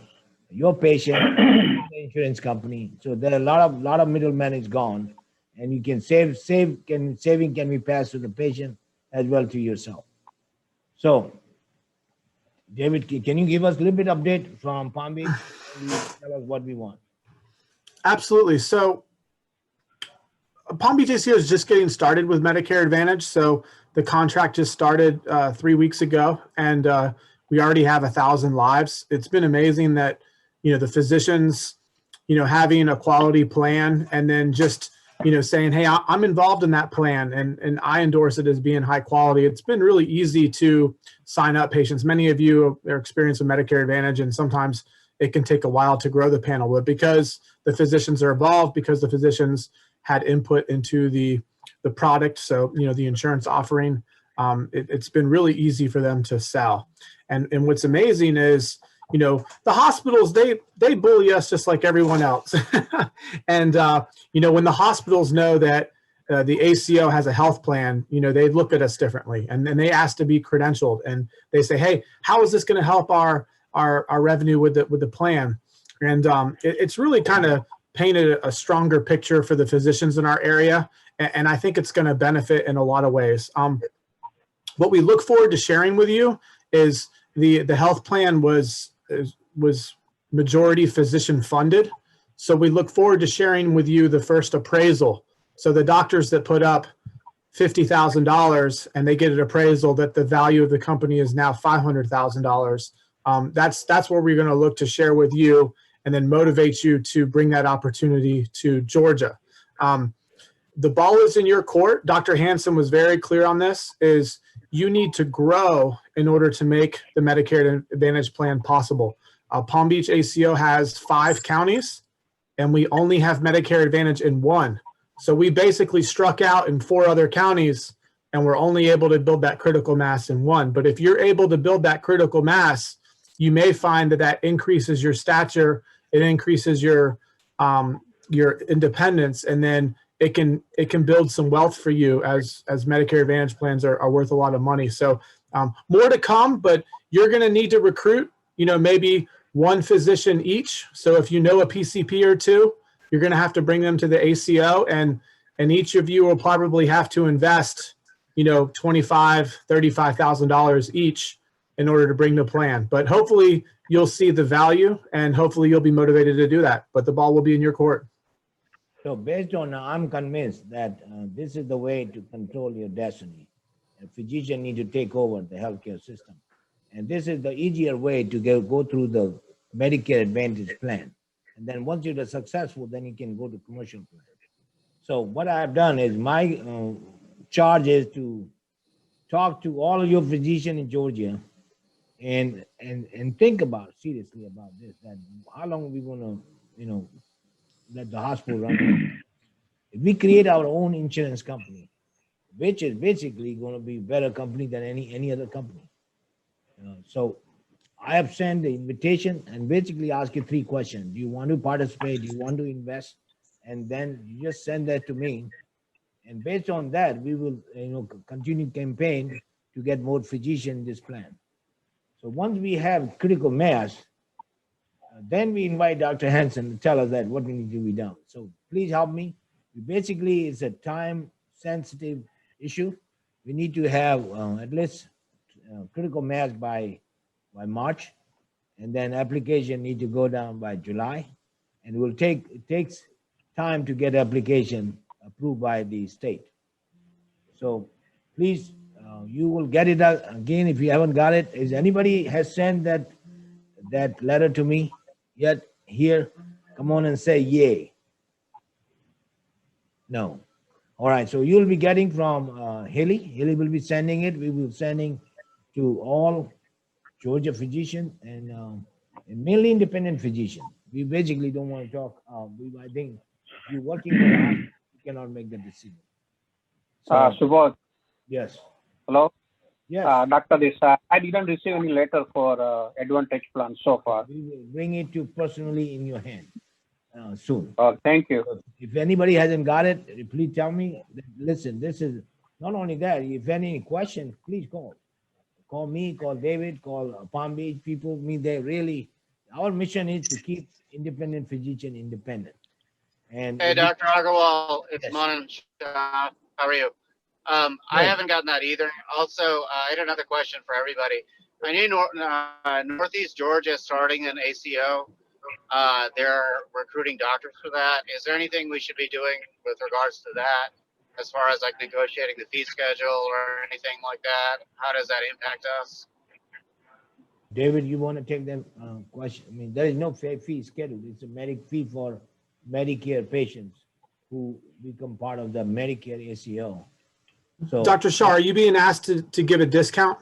your patient, the insurance company. So there are a lot of middlemen is gone, and you can saving can be passed to the patient as well to yourself. So, David, can you give us a little bit update from Palm Beach? Tell us what we want. Absolutely. So Palm Beach ACO is just getting started with Medicare Advantage. So the contract just started 3 weeks ago, and we already have 1,000 lives. It's been amazing that, the physicians, having a quality plan and then just, saying, hey, I'm involved in that plan and I endorse it as being high quality. It's been really easy to sign up patients. Many of you are experienced with Medicare Advantage, and sometimes it can take a while to grow the panel, but because the physicians are involved, because the physicians had input into the product, so, the insurance offering, it's been really easy for them to sell. And what's amazing is, the hospitals, they bully us just like everyone else. And, when the hospitals know that the ACO has a health plan, they look at us differently, and they ask to be credentialed, and they say, hey, how is this going to help our revenue with the plan? And it's really kind of painted a stronger picture for the physicians in our area. And I think it's going to benefit in a lot of ways. What we look forward to sharing with you is the health plan was majority physician funded. So we look forward to sharing with you the first appraisal. So the doctors that put up $50,000 and they get an appraisal that the value of the company is now $500,000. That's where we're going to look to share with you and then motivate you to bring that opportunity to Georgia. The ball is in your court. Dr. Hansen was very clear on this, is you need to grow in order to make the Medicare Advantage plan possible. Palm Beach ACO has 5 counties, and we only have Medicare Advantage in 1. So we basically struck out in 4 other counties, and we're only able to build that critical mass in 1. But if you're able to build that critical mass, you may find that increases your stature, it increases your independence, and then it can build some wealth for you as Medicare Advantage plans are worth a lot of money. So more to come, but you're going to need to recruit, maybe one physician each. So if you know a PCP or two, you're going to have to bring them to the ACO, and each of you will probably have to invest, $25,000, $35,000 each in order to bring the plan. But hopefully you'll see the value, and hopefully you'll be motivated to do that. But the ball will be in your court. So based on, I'm convinced that this is the way to control your destiny. A physician need to take over the healthcare system. And this is the easier way to go through the Medicare Advantage plan. And then once you're successful, then you can go to commercial plan. So what I've done is my charge is to talk to all of your physicians in Georgia and think seriously about this, that how long are we going to, let the hospital run? If we create our own insurance company, which is basically going to be a better company than any other company. So I have sent the invitation and basically ask you 3 questions. Do you want to participate? Do you want to invest? And then you just send that to me. And based on that, we will continue campaign to get more physicians in this plan. So once we have critical mass, then we invite Dr. Hansen to tell us that what we need to be done. So please help me. Basically, it's a time-sensitive issue. We need to have at least critical mass by March, and then application need to go down by July, and it takes time to get application approved by the state. So please, you will get it again if you haven't got it. Is anybody has sent that letter to me yet here? Come on and say yay. No. All right, so you'll be getting from Haley. Haley will be sending it. We will be sending to all Georgia physicians and mainly independent physicians. We basically don't want to talk. I think if you're working for us, you cannot make the decision. So, Subodh. Yes. Hello. Yes. Dr. Desai, I didn't receive any letter for Advantage plan so far. We will bring it to personally in your hand soon. Thank you. If anybody hasn't got it, please tell me. Listen, this is not only that. If any questions, please call. Call me, call David, call Palm Beach people. Our mission is to keep independent physician independent. And hey, Dr. Agarwal, it's yes. Manan Shah. How are you? I haven't gotten that either. Also, I had another question for everybody. I knew Northeast Georgia is starting an ACO. They're recruiting doctors for that. Is there anything we should be doing with regards to that, as far as like negotiating the fee schedule or anything like that? How does that impact us? David, you want to take them question? I mean, there is no fee schedule. It's a fee for Medicare patients who become part of the Medicare ACO. So, Dr. Shah, are you being asked to give a discount?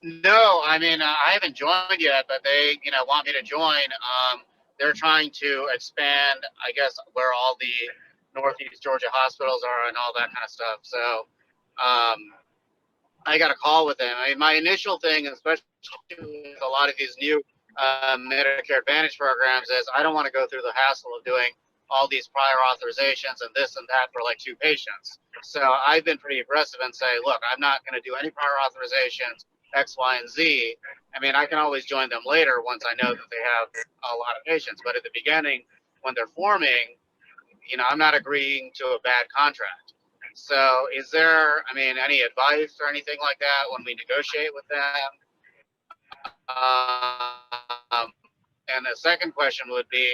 No, I mean, I haven't joined yet, but they, want me to join. They're trying to expand, I guess, where all the Northeast Georgia hospitals are and all that kind of stuff. So, I got a call with them. I mean, my initial thing, especially with a lot of these new Medicare Advantage programs, is I don't want to go through the hassle of doing all these prior authorizations and this and that for like 2 patients. So I've been pretty aggressive and say, look, I'm not going to do any prior authorizations, X, Y, and Z. I mean, I can always join them later once I know that they have a lot of patients. But at the beginning, when they're forming, I'm not agreeing to a bad contract. So is there, any advice or anything like that when we negotiate with them? And the second question would be,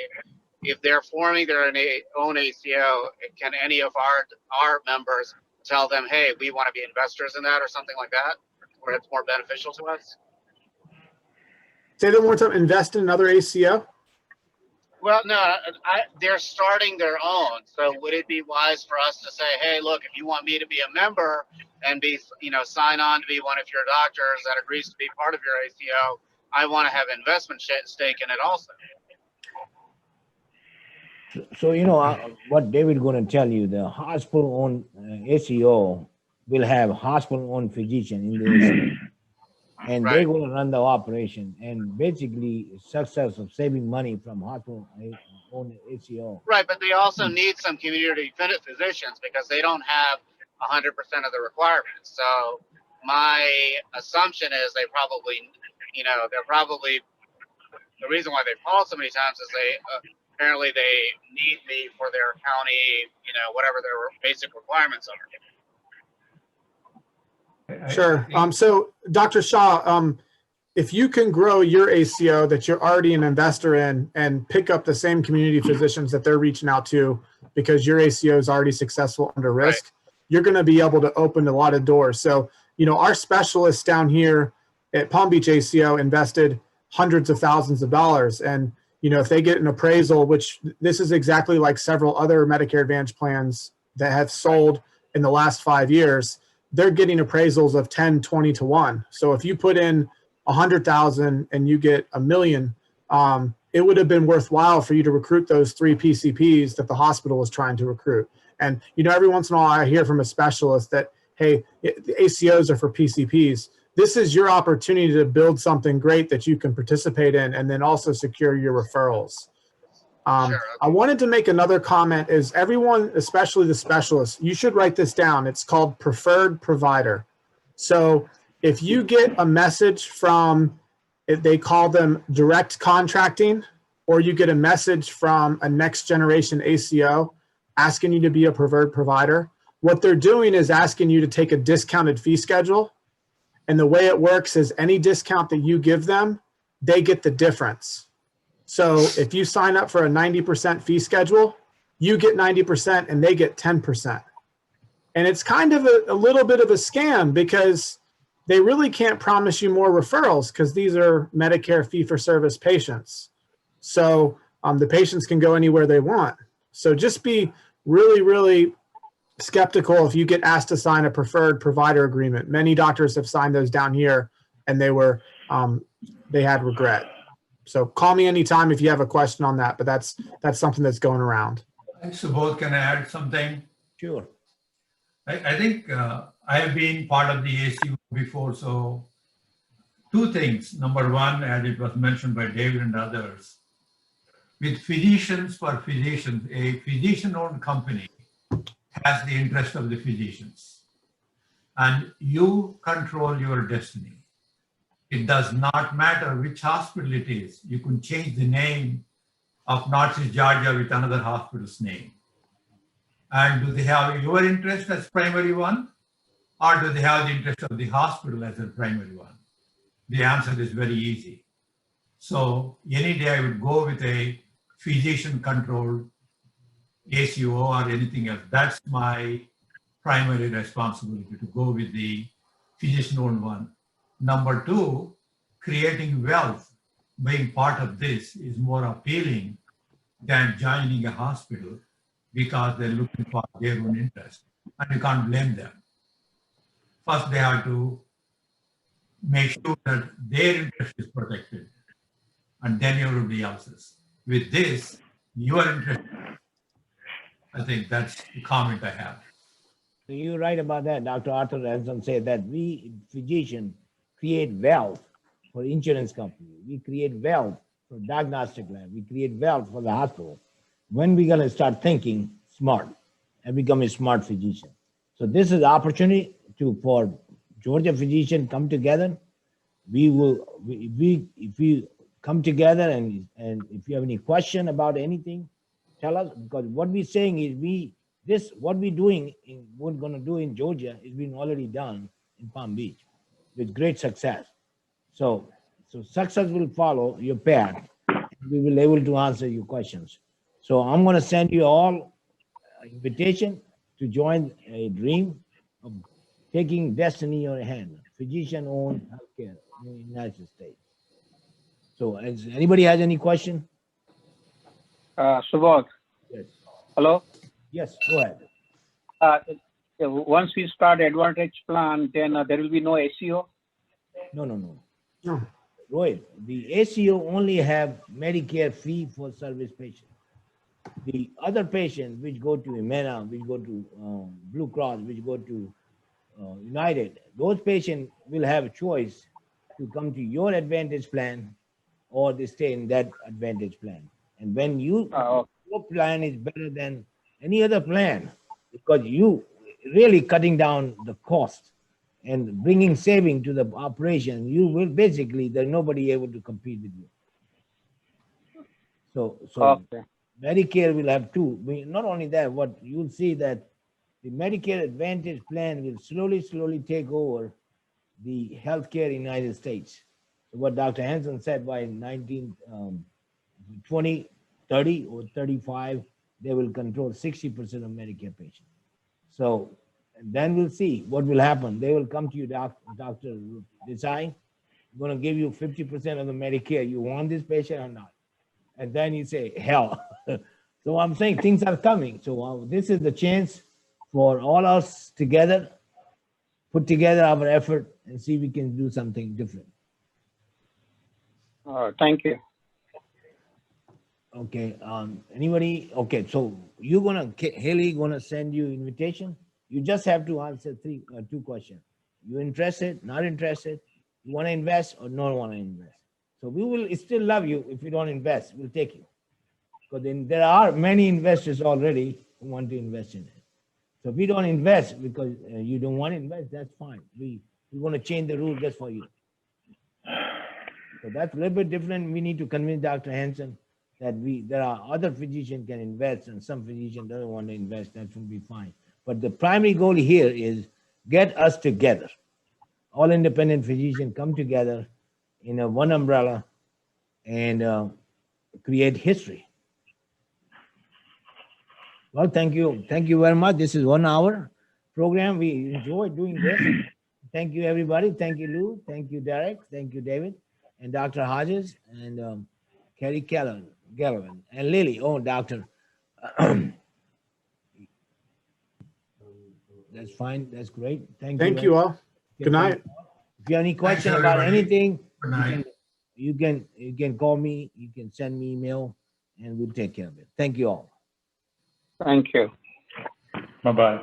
if they're forming their own ACO, can any of our members tell them, hey, we want to be investors in that or something like that, where it's more beneficial to us? Say that one more time. Invest in another ACO? Well, no, they're starting their own. So would it be wise for us to say, hey, look, if you want me to be a member and be, sign on to be one of your doctors that agrees to be part of your ACO, I want to have investment stake in it also. So, what David going to tell you, the hospital-owned ACO will have hospital-owned physician in the ACO. And Right. they're going to run the operation. And basically, success of saving money from hospital own ACO. Right, but they also need some community physicians because they don't have 100% of the requirements. So my assumption is they probably, they're probably, the reason why they call so many times is they apparently they need me for their county, whatever their basic requirements are. Sure. So Dr. Shah, if you can grow your ACO that you're already an investor in and pick up the same community physicians that they're reaching out to because your ACO is already successful under risk, Right. you're going to be able to open a lot of doors. So, our specialists down here at Palm Beach ACO invested hundreds of thousands of dollars. And, if they get an appraisal, which this is exactly like several other Medicare Advantage plans that have sold in the last 5 years, they're getting appraisals of 10, 20 to 1. So if you put in 100,000 and you get $1 million, it would have been worthwhile for you to recruit those 3 PCPs that the hospital was trying to recruit. And, every once in a while I hear from a specialist that, hey, the ACOs are for PCPs. This is your opportunity to build something great that you can participate in and then also secure your referrals. Sure. I wanted to make another comment is everyone, especially the specialists, you should write this down. It's called preferred provider. So if you get a message from, they call them direct contracting, or you get a message from a next generation ACO asking you to be a preferred provider, what they're doing is asking you to take a discounted fee schedule. And the way it works is any discount that you give them, they get the difference. So if you sign up for a 90% fee schedule, you get 90% and they get 10%. And it's kind of a little bit of a scam because they really can't promise you more referrals because these are Medicare fee-for-service patients. So the patients can go anywhere they want. So just be really, really skeptical if you get asked to sign a preferred provider agreement. Many doctors have signed those down here and they had regret. So call me anytime if you have a question on that, but that's something that's going around. Subodh, can I add something? Sure. I think I have been part of the ACO before, so 2 things. Number one, as it was mentioned by David and others, with physicians for physicians, a physician-owned company has the interest of the physicians, and you control your destiny. It does not matter which hospital it is. You can change the name of Northeast Georgia with another hospital's name. And do they have your interest as primary one, or do they have the interest of the hospital as a primary one? The answer is very easy. So any day I would go with a physician-controlled ACO or anything else. That's my primary responsibility, to go with the physician-owned one. Number 2, creating wealth, being part of this is more appealing than joining a hospital because they're looking for their own interest. And you can't blame them. First, they have to make sure that their interest is protected, and then everybody else's. With this, your interest, I think that's the comment I have. So you're right about that. Dr. Arthur Ransom said that we physicians create wealth for insurance company. We create wealth for diagnostic lab. We create wealth for the hospital. When we gonna start thinking smart and become a smart physician? So this is the opportunity for Georgia physician come together. If we come together and if you have any question about anything, tell us, because what we're saying is what we're doing, we're going to do in Georgia is being already done in Palm Beach with great success. So success will follow your path. We will be able to answer your questions. So I'm going to send you all an invitation to join a dream of taking destiny in your hand, physician-owned healthcare in the United States. So as anybody has any question? Subodh. Yes. Hello. Yes, go ahead. Once we start Advantage plan, then there will be no ACO? No. Roy, the ACO only have Medicare fee for service patients. The other patients which go to Humana, which go to Blue Cross, which go to United, those patients will have a choice to come to your Advantage plan or they stay in that Advantage plan. And when you, Oh, your plan is better than any other plan, because you really cutting down the cost and bringing saving to the operation, you will basically, there's nobody able to compete with you. So okay. Medicare will have two. Not only that, what you'll see that the Medicare Advantage plan will slowly take over the healthcare in the United States. What Dr. Hansen said, by 2030 or 35, they will control 60% of Medicare patients. So then we'll see what will happen. They will come to you, Dr. Desai, going to give you 50% of the Medicare. You want this patient or not? And then you say, hell. So I'm saying things are coming. So this is the chance for all us together, put together our effort and see if we can do something different. Thank you. Okay, anybody? Okay, so you're gonna, Haley gonna send you invitation. You just have to answer two questions. You interested, not interested? You wanna invest or not wanna invest? So we will still love you. If you don't invest, we'll take you. Because then there are many investors already who want to invest in it. So if we don't invest because you don't want to invest, that's fine. We're going to change the rule just for you. So that's a little bit different. We need to convince Dr. Hansen that there are other physicians can invest and some physician doesn't want to invest. That will be fine. But the primary goal here is get us together. All independent physicians come together in a one umbrella and create history. Well, thank you. Thank you very much. This is 1 hour program. We enjoy doing this. Thank you, everybody. Thank you, Lou. Thank you, Derek. Thank you, David. And Dr. Hodges and Kerry Gallivan and Lily. Oh, doctor. That's fine. That's great. Thank you. Thank you all. Good night. If you have any question Thanks, about everybody. anything, Good night. you can call me. You can send me email, and we'll take care of it. Thank you all. Thank you. Bye-bye.